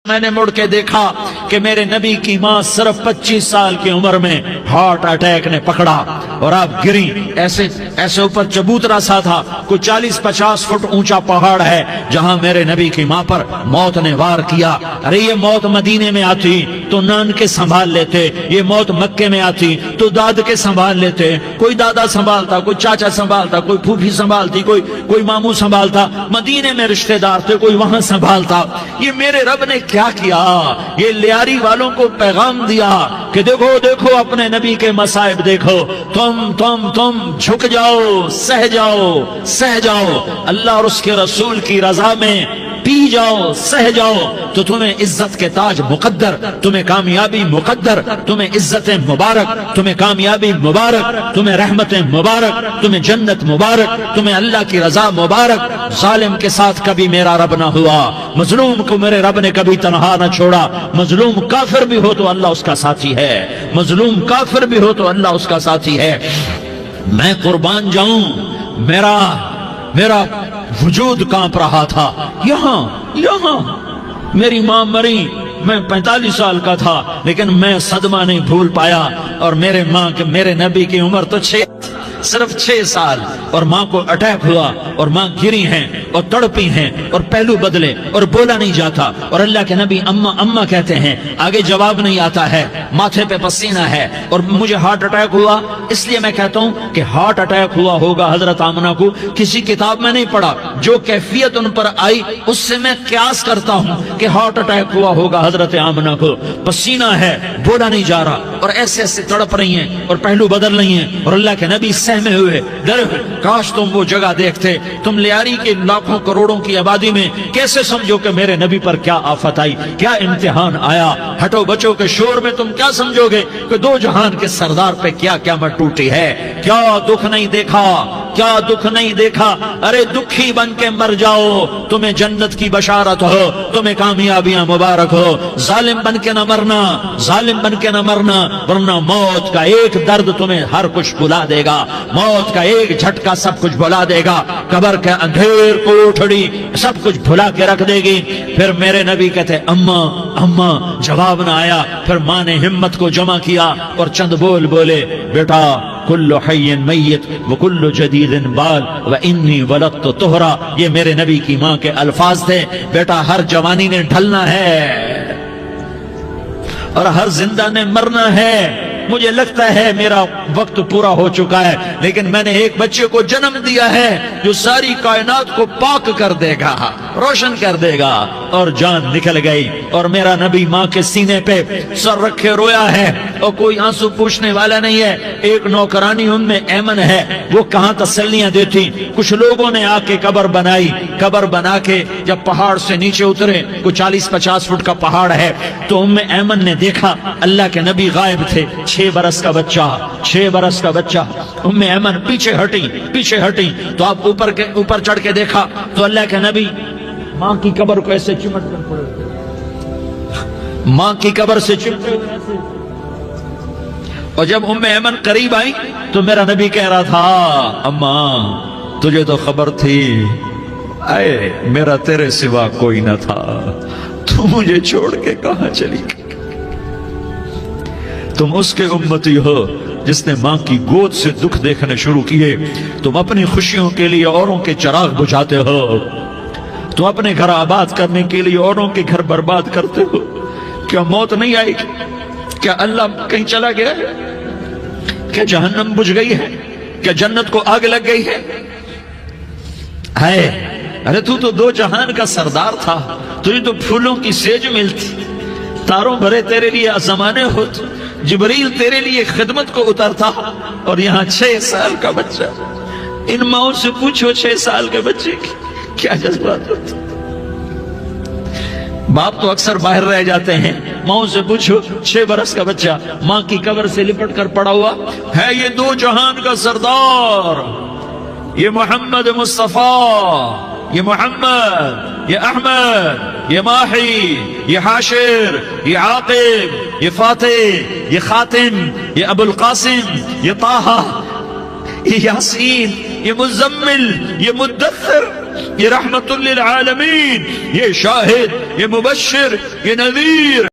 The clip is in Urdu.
میں نے مڑ کے دیکھا کہ میرے نبی کی ماں صرف 25 سال کی عمر میں ہارٹ اٹیک نے پکڑا اور آپ گری. ایسے اوپر چبوترا سا تھا. کوئی 40-50 فٹ اونچا پہاڑ ہے جہاں میرے نبی کی ماں پر موت نے وار کیا. ارے یہ موت مدینے میں آتی تو نان کے سنبھال لیتے, یہ موت مکے میں آتی تو داد کے سنبھال لیتے. کوئی دادا سنبھالتا, کوئی چاچا سنبھالتا, کوئی پھوپھی سنبھالتی, کوئی ماموں سنبھالتا. مدینے میں رشتہ دار تھے, کوئی وہاں سنبھالتا. یہ میرے رب نے کیا کیا؟ یہ لیاری والوں کو پیغام دیا کہ دیکھو دیکھو اپنے نبی کے مصائب دیکھو. تم جھک جاؤ, سہ جاؤ, اللہ اور اس کے رسول کی رضا میں پی جاؤ, سہ جاؤ تو تمہیں عزت کے تاج مقدر, تمہیں کامیابی مقدر, تمہیں عزت مبارک, تمہیں کامیابی مبارک, تمہیں رحمت مبارک, تمہیں جنت مبارک, تمہیں اللہ کی رضا مبارک. ظالم کے ساتھ کبھی میرا رب نہ ہوا, مظلوم کو میرے رب نے کبھی تنہا نہ چھوڑا. مظلوم کافر بھی ہو تو اللہ اس کا ساتھی ہے, مظلوم کافر بھی ہو تو اللہ اس کا ساتھی ہے. میں قربان جاؤں, میرا وجود کانپ رہا تھا. یہاں میری ماں مری, میں 45 سال کا تھا, لیکن میں صدمہ نہیں بھول پایا. اور میرے نبی کی عمر تو صرف 6 سال, اور ماں کو اٹیک ہوا اور ماں گری ہیں اور تڑپی ہیں اور پہلو بدلے اور بولا نہیں جاتا. اور اللہ کے نبی اماں کہتے ہیں, آگے جواب نہیں آتا ہے, ماتھے پہ پسینہ ہے. اور مجھے ہارٹ اٹیک ہوا, اس لیے میں کہتا ہوں کہ ہارٹ اٹیک ہوا ہوگا حضرت آمنہ کو, کسی کتاب میں نہیں پڑھا. جو کیفیت ان پر آئی اس سے میں قیاس کرتا ہوں کہ ہارٹ اٹیک ہوا ہوگا حضرت آمنہ کو. پسینہ ہے, بولا نہیں جا رہا, اور ایسے تڑپ رہی ہیں اور پہلو بدل رہی ہیں. اور اللہ کے نبی سہمے ہوئے, ڈرے ہوئے. کاش تم وہ جگہ دیکھتے. تم لیاری کے لاکھوں کروڑوں کی آبادی میں کیسے سمجھو کہ میرے نبی پر کیا آفت آئی, کیا امتحان آیا. ہٹو بچوں کے شور میں تم کیا سمجھو گے کہ دو جہان کے سردار پہ کیا قیامت ٹوٹی ہے. کیا دکھ نہیں دیکھا, کیا دکھ نہیں دیکھا. ارے دکھی بن کے مر جاؤ, تمہیں جنت کی بشارت ہو, تمہیں کامیابیاں مبارک ہو. ظالم بن کے نہ مرنا, ظالم بن کے نہ مرنا, ورنہ موت کا ایک درد تمہیں ہر کچھ بھلا دے گا, موت کا ایک جھٹکا سب کچھ بھلا دے گا. قبر کے اندھیر کوٹھڑی سب کچھ بھلا کے رکھ دے گی. پھر میرے نبی کہتے اماں, جواب نہ آیا. پھر ماں نے ہمت کو جمع کیا اور چند بولے, بیٹا کل حی میت وکل جدید بال وانی ولدت طہرا. یہ میرے نبی کی ماں کے الفاظ تھے. بیٹا ہر جوانی نے ڈھلنا ہے اور ہر زندہ نے مرنا ہے. مجھے لگتا ہے میرا وقت پورا ہو چکا ہے, لیکن میں نے ایک بچے کو جنم دیا ہے جو ساری کائنات کو پاک کر دے گا, روشن کر دے گا. اور جان نکل گئی, اور میرا نبی ماں کے سینے پہ سر رکھے رویا ہے, اور کوئی آنسو پوچھنے والا نہیں ہے. ایک نوکرانی ام ایمن ہے, وہ کہاں تسلیاں دیتی. کچھ لوگوں نے آ کے قبر بنائی, قبر بنا کے جب پہاڑ سے نیچے اترے, کوئی 40-50 فٹ کا پہاڑ ہے, تو ام ایمن نے دیکھا اللہ کے نبی غائب تھے. 6 برس کا بچہ. ام ایمن پیچھے ہٹی تو آپ اوپر چڑھ کے دیکھا تو اللہ کے نبی ماں کی قبر کو ایسے چمٹ کر پڑے, ماں کی قبر سے چمٹے ہوئے. اور جب ام ایمن قریب آئی تو میرا نبی کہہ رہا تھا, اماں تجھے تو خبر تھی, اے میرا تیرے سوا کوئی نہ تھا, تو مجھے چھوڑ کے کہاں چلی گئی. تم اس کے امتی ہو جس نے ماں کی گود سے دکھ دیکھنے شروع کیے. تم اپنی خوشیوں کے لیے اوروں کے چراغ بجھاتے ہو, تم اپنے گھر آباد کرنے کے لیے اوروں کے گھر برباد کرتے ہو. کیا موت نہیں آئے گی؟ کیا اللہ کہیں چلا گیا ہے؟ کیا جہنم بجھ گئی ہے؟ کیا جنت کو آگ لگ گئی ہے؟ ارے تو 2 جہان کا سردار تھا, تجھے تو پھولوں کی سیج ملتی, تاروں بھرے تیرے لیے زمانے ہوتے, جبریل تیرے لیے خدمت کو اترتا, اور یہاں 6 سال کا بچہ. ان ماؤں سے پوچھو 6 سال کے بچے کی کیا جذبات ہوتے. باپ تو اکثر باہر رہ جاتے ہیں, ماؤں سے پوچھو 6 برس کا بچہ ماں کی قبر سے لپٹ کر پڑا ہوا ہے. یہ 2 جہان کا سردار, یہ محمد مصطفیٰ, یہ محمد, یہ احمد, یہ ماہی, یہ حاشر, یہ عاقب, یہ فاتح, یہ خاتم, یہ ابو القاسم, یہ طٰہٰ, یہ یاسین, یہ مزمل, یہ مدثر, یہ رحمت للعالمین، یہ شاہد، یہ مبشر، یہ نذیر